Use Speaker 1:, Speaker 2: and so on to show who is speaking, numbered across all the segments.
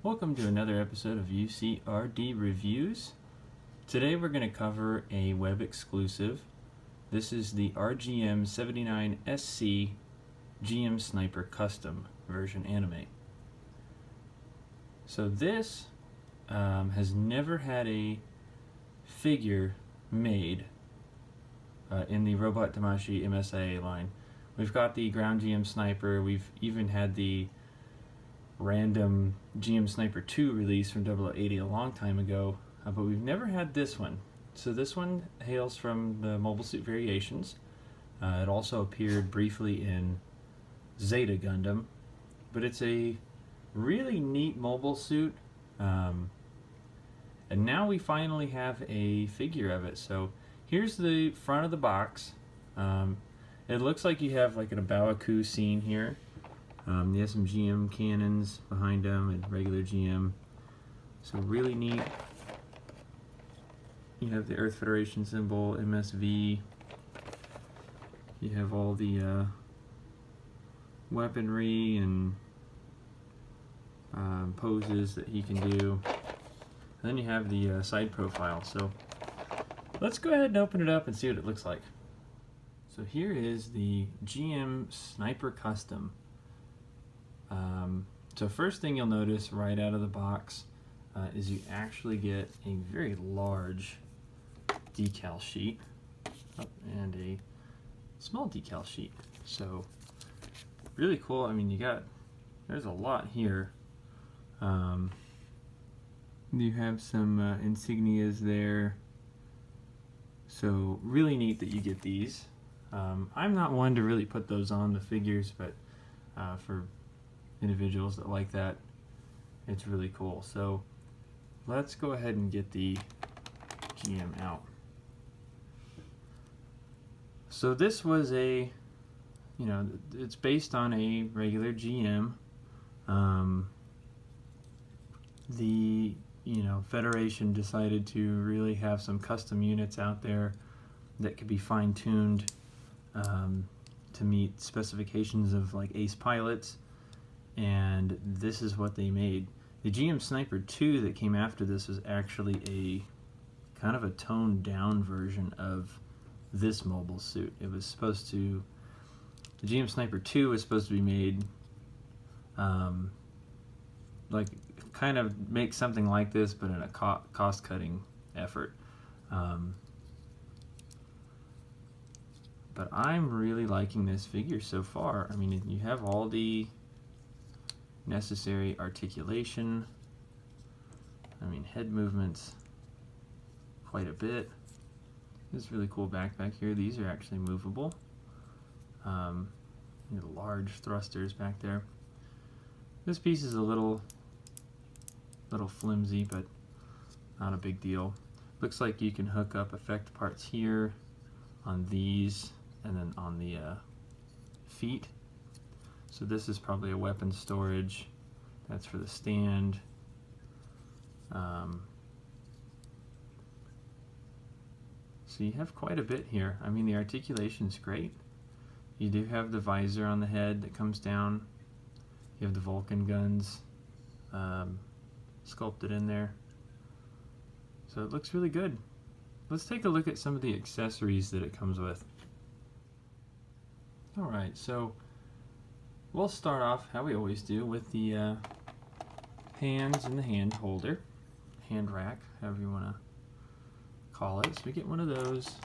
Speaker 1: Welcome to another episode of UCRD Reviews. Today we're going to cover a web exclusive. This is the RGM-79SC GM Sniper Custom version anime. So this has never had a figure made in the Robot Damashi MSIA line. We've got the ground GM Sniper, we've even had the random GM Sniper 2 release from 0080 a long time ago, but we've never had this one. So this one hails from the Mobile Suit Variations. It also appeared briefly in Zeta Gundam, but it's a really neat mobile suit, and now we finally have a figure of it. So here's the front of the box. It looks like you have like an Baoku scene here. You have some GM cannons behind them and regular GM. So really neat. You have the Earth Federation symbol, MSV. You have all the weaponry and poses that he can do. And then you have the side profile. So let's go ahead and open it up and see what it looks like. So here is the GM Sniper Custom. So first thing you'll notice right out of the box is you get a very large decal sheet and a small decal sheet. So really cool. I mean, there's a lot here. You have some insignias there. So really neat that you get these. I'm not one to really put those on the figures, but for individuals that like that, it's really cool. So let's go ahead and get the GM out. So this was it's based on a regular GM. The Federation decided to really have some custom units out there that could be fine-tuned to meet specifications of like ace pilots, and this is what they made. The GM Sniper 2 that came after this was actually a kind of a toned down version of this mobile suit. The GM Sniper 2 was supposed to be made like kind of make something like this, but in a cost-cutting effort. But I'm really liking this figure so far. I mean, you have all the necessary articulation. I mean, head movements quite a bit. This really cool backpack here. These are actually movable. Large thrusters back there. This piece is a little flimsy, but not a big deal. Looks like you can hook up effect parts here on these and then on the feet. So this is probably a weapon storage. That's for the stand. So you have quite a bit here. I mean, the articulation's great. You do have the visor on the head that comes down. You have the Vulcan guns sculpted in there. So it looks really good. Let's take a look at some of the accessories that it comes with. Alright, so we'll start off how we always do with the hands and the hand holder, hand rack, however you want to call it. So we get one of those.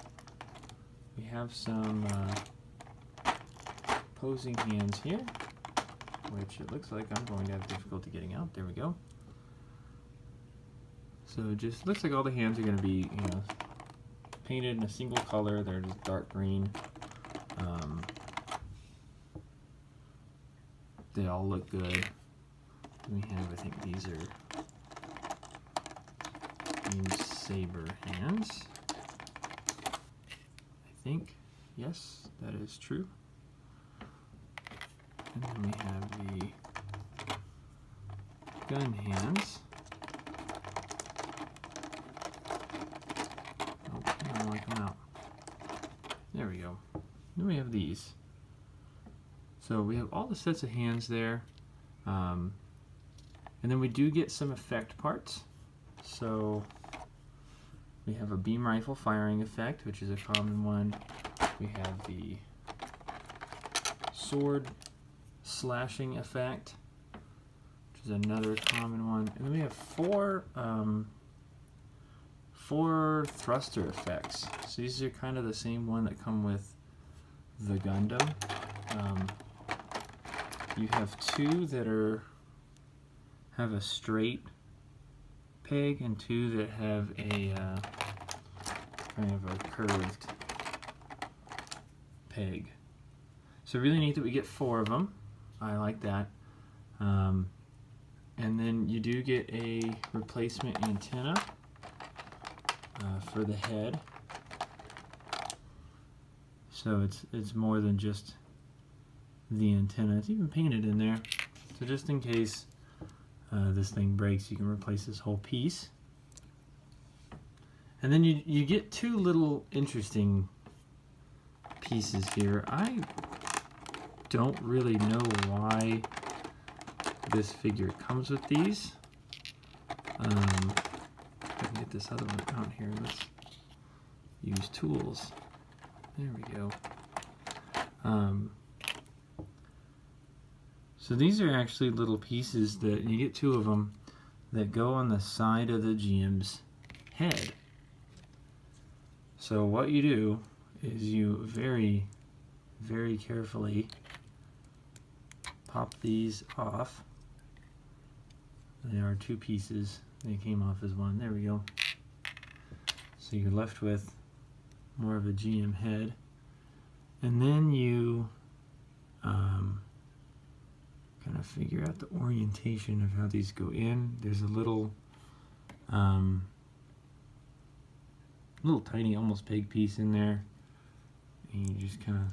Speaker 1: We have some posing hands here, which it looks like I'm going to have difficulty getting out. There we go. So it just looks like all the hands are going to be, painted in a single color. They're just dark green. They all look good. We have, I think these are saber hands. I think, yes, that is true. And then we have the gun hands. Oh, I don't want to come out. There we go. Then we have these. So we have all the sets of hands there. And then we do get some effect parts. So we have a beam rifle firing effect, which is a common one. We have the sword slashing effect, which is another common one. And then we have four thruster effects. So these are kind of the same one that come with the Gundam. You have two that have a straight peg and two that have a kind of a curved peg. So really neat that we get 4 of them. I like that. And then you do get a replacement antenna for the head. So it's more than just the antenna. It's even painted in there. So just in case this thing breaks, you can replace this whole piece. And then you get 2 little interesting pieces here. I don't really know why this figure comes with these. If I can get this other one out here, let's use tools. There we go. So these are actually little pieces that you get 2 of them that go on the side of the GM's head. So what you do is you very, very carefully pop these off. There are 2 pieces. They came off as one. There we go. So you're left with more of a GM head. And then you kind of figure out the orientation of how these go in. There's a little tiny, almost peg piece in there. And you just kind of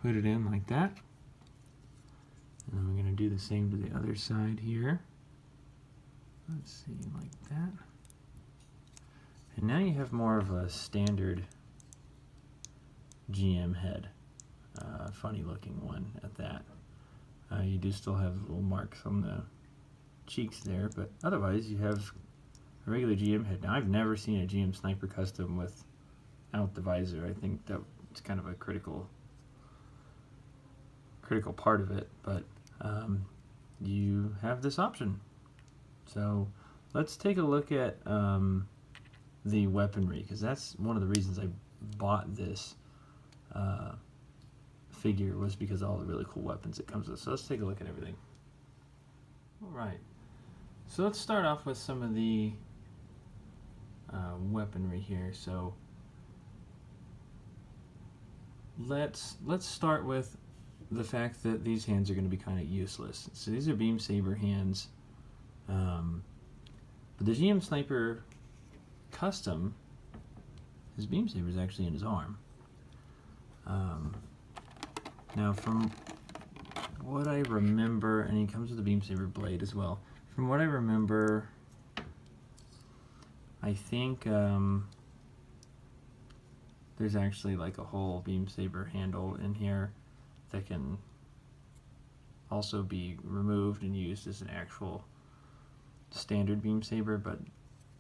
Speaker 1: put it in like that. And then we're going to do the same to the other side here. Let's see, like that. And now you have more of a standard GM head. Funny looking one at that. You do still have little marks on the cheeks there, but otherwise you have a regular GM head. Now I've never seen a GM Sniper Custom without the visor. I think that's kind of a critical part of it, but you have this option. So let's take a look at the weaponry, because that's one of the reasons I bought this figure, was because of all the really cool weapons it comes with. So let's take a look at everything. Alright, so let's start off with some of the weaponry here. So let's start with the fact that these hands are going to be kind of useless. So these are beam saber hands, but the GM Sniper Custom, his beam saber is actually in his arm. Now from what I remember, and he comes with a beam saber blade as well. From what I remember, I think there's actually like a whole beam saber handle in here that can also be removed and used as an actual standard beam saber, but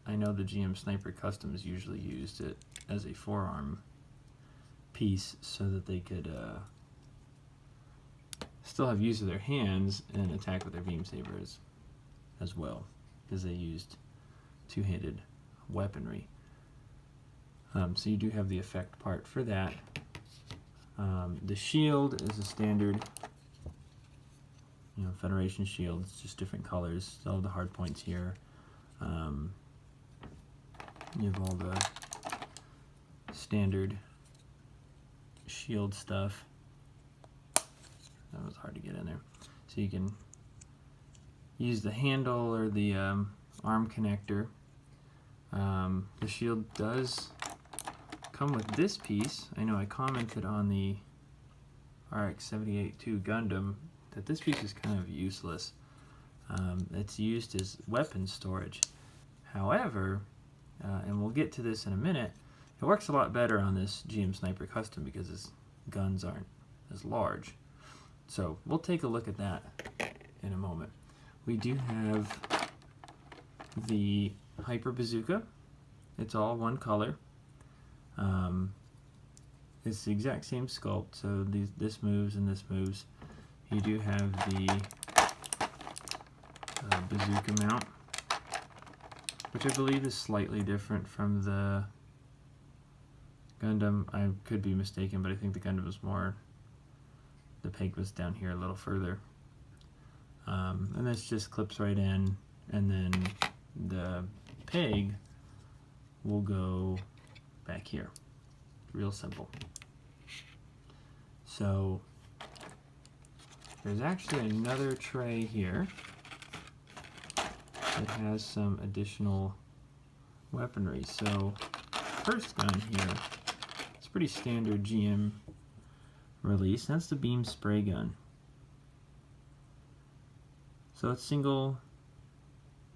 Speaker 1: I know the GM Sniper Customs usually used it as a forearm piece so that they could still have use of their hands and attack with their beam sabers as well, because they used 2-handed weaponry. So you do have the effect part for that. The shield is a standard, Federation shield. It's just different colors. All the hard points here. You have all the standard shield stuff. That was hard to get in there. So you can use the handle or the arm connector. The shield does come with this piece. I know I commented on the RX-78-2 Gundam that this piece is kind of useless. It's used as weapon storage. However, and we'll get to this in a minute, it works a lot better on this GM Sniper Custom because his guns aren't as large. So we'll take a look at that in a moment. we do have the Hyper Bazooka. It's all one color. It's the exact same sculpt, so this moves and this moves. You do have the Bazooka mount, which I believe is slightly different from the Gundam. I could be mistaken, but I think the Gundam was more, the peg was down here a little further. And this just clips right in, and then the peg will go back here. Real simple. So there's actually another tray here that has some additional weaponry. So first gun here, it's pretty standard GM release. That's the beam spray gun. So it's single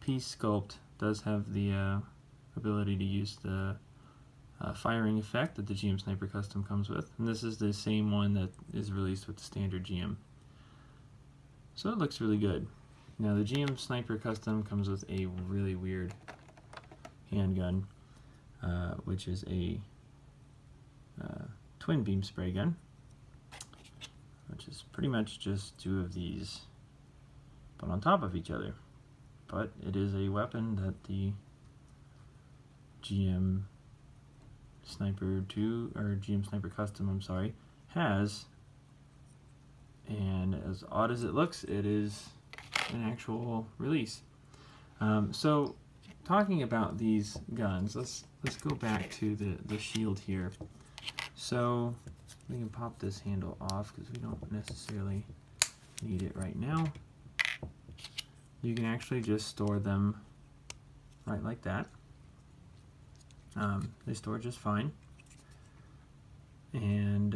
Speaker 1: piece sculpt, does have the ability to use the firing effect that the GM Sniper Custom comes with, and this is the same one that is released with the standard GM. So it looks really good. Now the GM Sniper Custom comes with a really weird handgun, which is a twin beam spray gun, which is pretty much just two of these put on top of each other. But it is a weapon that the GM Sniper 2, or GM Sniper Custom, I'm sorry, has. And as odd as it looks, it is an actual release. So talking about these guns, let's go back to the shield here. So we can pop this handle off because we don't necessarily need it right now. You can actually just store them right like that. They store just fine. And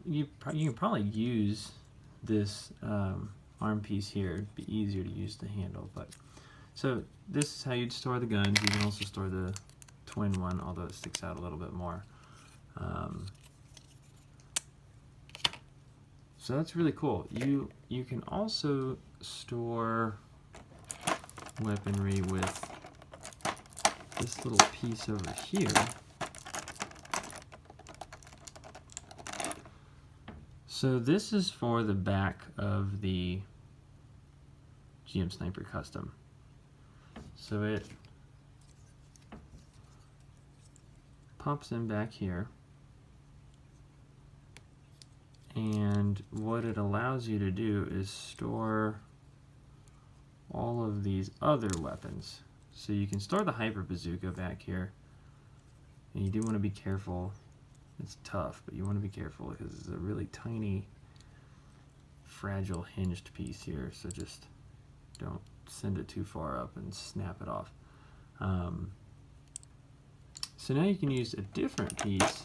Speaker 1: you can probably use this arm piece here. It'd be easier to use the handle. But so this is how you'd store the guns. You can also store the twin one, although it sticks out a little bit more. So that's really cool. You can also store weaponry with this little piece over here. So this is for the back of the GM Sniper Custom. So it pops in back here. And what it allows you to do is store all of these other weapons. So you can store the Hyper Bazooka back here. And you do want to be careful. It's tough, but you want to be careful because it's a really tiny, fragile hinged piece here. So just don't send it too far up and snap it off. So now you can use a different piece,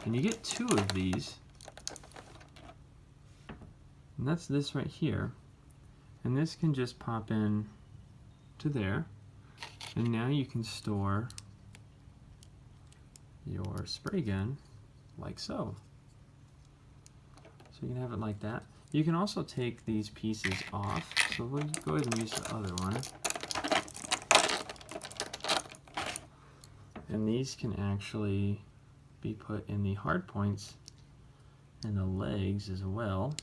Speaker 1: and you get two of these. And that's this right here. And this can just pop in to there. And now you can store your spray gun like so. So you can have it like that. You can also take these pieces off. So we'll go ahead and use the other one. And these can actually be put in the hard points and the legs as well.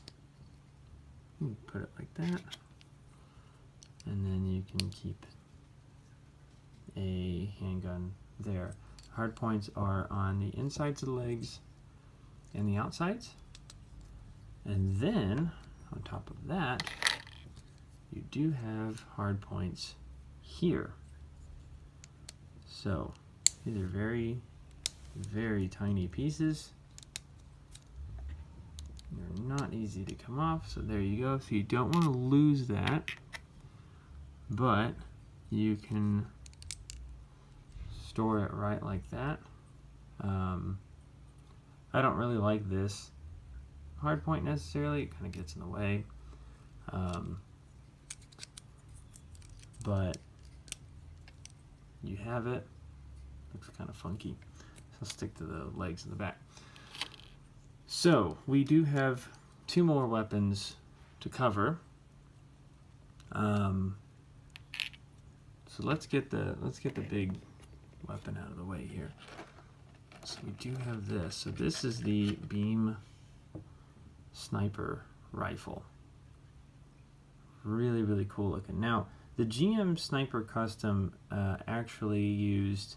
Speaker 1: Put it like that, and then you can keep a handgun there. Hard points are on the insides of the legs and the outsides, and then on top of that you do have hard points here. So these are very, very tiny pieces. They're not easy to come off, so there you go. So you don't want to lose that, but you can store it right like that. I don't really like this hard point necessarily. It kind of gets in the way, but you have it. Looks kind of funky, so I'll stick to the legs in the back. So we do have two more weapons to cover. So let's get the big weapon out of the way here. So we do have this. So this is the beam sniper rifle. Really, really cool looking. Now, the GM Sniper Custom actually used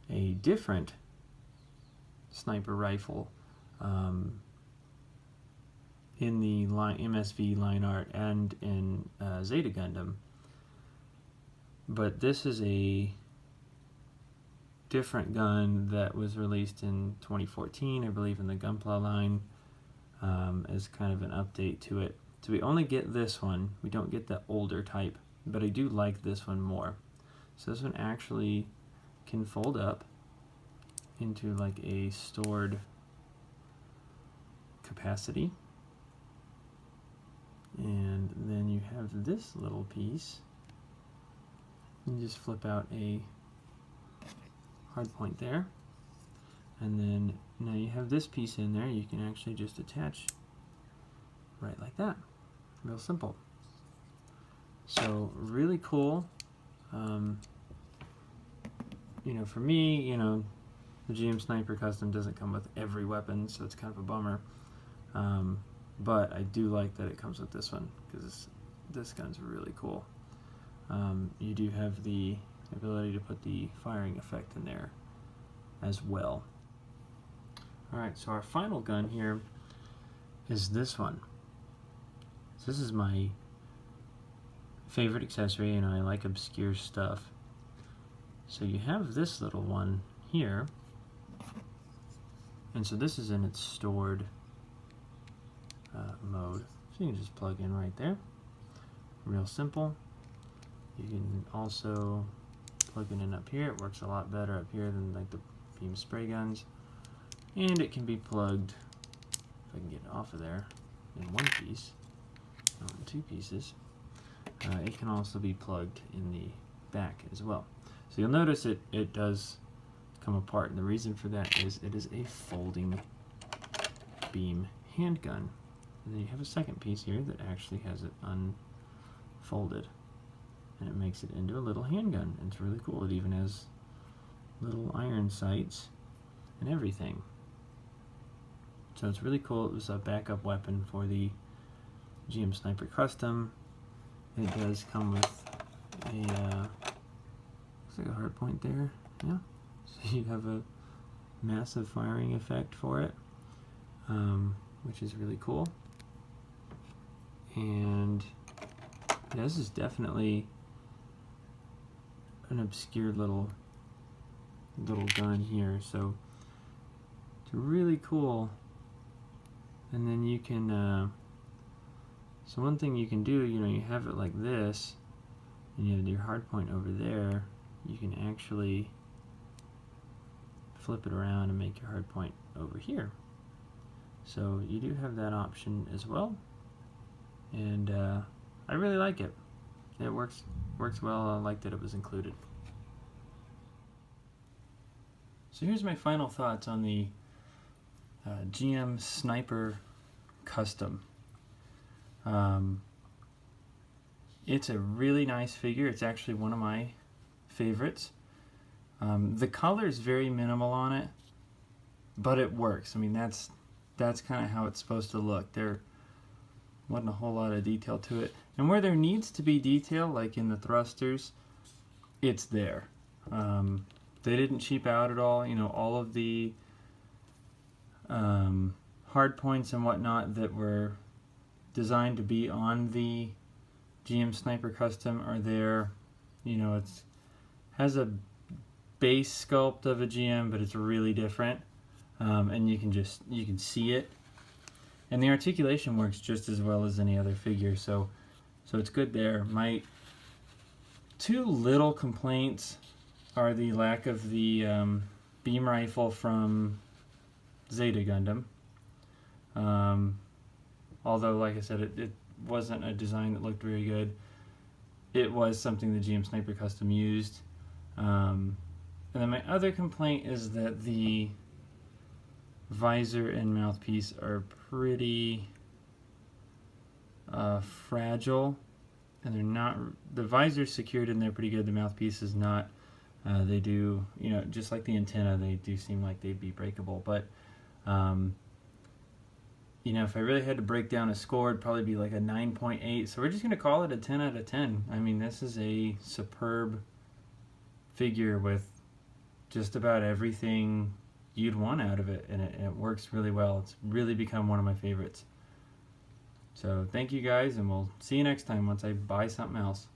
Speaker 1: a different sniper rifle in the MSV line art and in Zeta Gundam. But this is a different gun that was released in 2014, I believe, in the Gunpla line, as kind of an update to it. So we only get this one. We don't get the older type, but I do like this one more. So this one actually can fold up into like a stored capacity. And then you have this little piece. You just flip out a hard point there. And then now you have this piece in there. You can actually just attach right like that. Real simple. So really cool. You know, for me, you know, the GM Sniper Custom doesn't come with every weapon, so it's kind of a bummer. But I do like that it comes with this one, because this gun's really cool. You do have the ability to put the firing effect in there as well. Alright, so our final gun here is this one. So this is my favorite accessory, and I like obscure stuff. So you have this little one here, and so this is in its stored mode. So you can just plug in right there. Real simple. You can also plug it in up here. It works a lot better up here than like the beam spray guns. And it can be plugged, if I can get it off of there, in one piece, not in two pieces. It can also be plugged in the back as well. So you'll notice it does come apart, and the reason for that is it is a folding beam handgun. And then you have a second piece here that actually has it unfolded, and it makes it into a little handgun. And it's really cool. It even has little iron sights and everything. So it's really cool. It was a backup weapon for the GM Sniper Custom. It does come with a looks like a hard point there. Yeah. So you have a massive firing effect for it, which is really cool. And yeah, this is definitely an obscure little gun here. So it's really cool. And then you can so one thing you can do, you know, you have it like this, and you have your hard point over there. You can actually flip it around and make your hard point over here. So you do have that option as well, and I really like it. It works well. I like that it was included. So here's my final thoughts on the GM Sniper Custom. It's a really nice figure. It's actually one of my favorites. The color is very minimal on it, but it works. I mean, that's kind of how it's supposed to look. There wasn't a whole lot of detail to it, and where there needs to be detail, like in the thrusters, it's there. They didn't cheap out at all. You know, all of the hard points and whatnot that were designed to be on the GM Sniper Custom are there. You know, it's has a base sculpt of a GM, but it's really different, and you can see it, and the articulation works just as well as any other figure. So it's good there. My two little complaints are the lack of the beam rifle from Zeta Gundam. Although, like I said, it wasn't a design that looked very good. It was something the GM Sniper Custom used. And then my other complaint is that the visor and mouthpiece are pretty fragile, and they're not, the visor's secured in there pretty good, the mouthpiece is not. They do, you know, just like the antenna, they do seem like they'd be breakable, but you know, if I really had to break down a score, it'd probably be like a 9.8, so we're just going to call it a 10 out of 10. I mean, this is a superb figure with just about everything you'd want out of it, and it works really well. It's really become one of my favorites. So thank you guys, and we'll see you next time once I buy something else.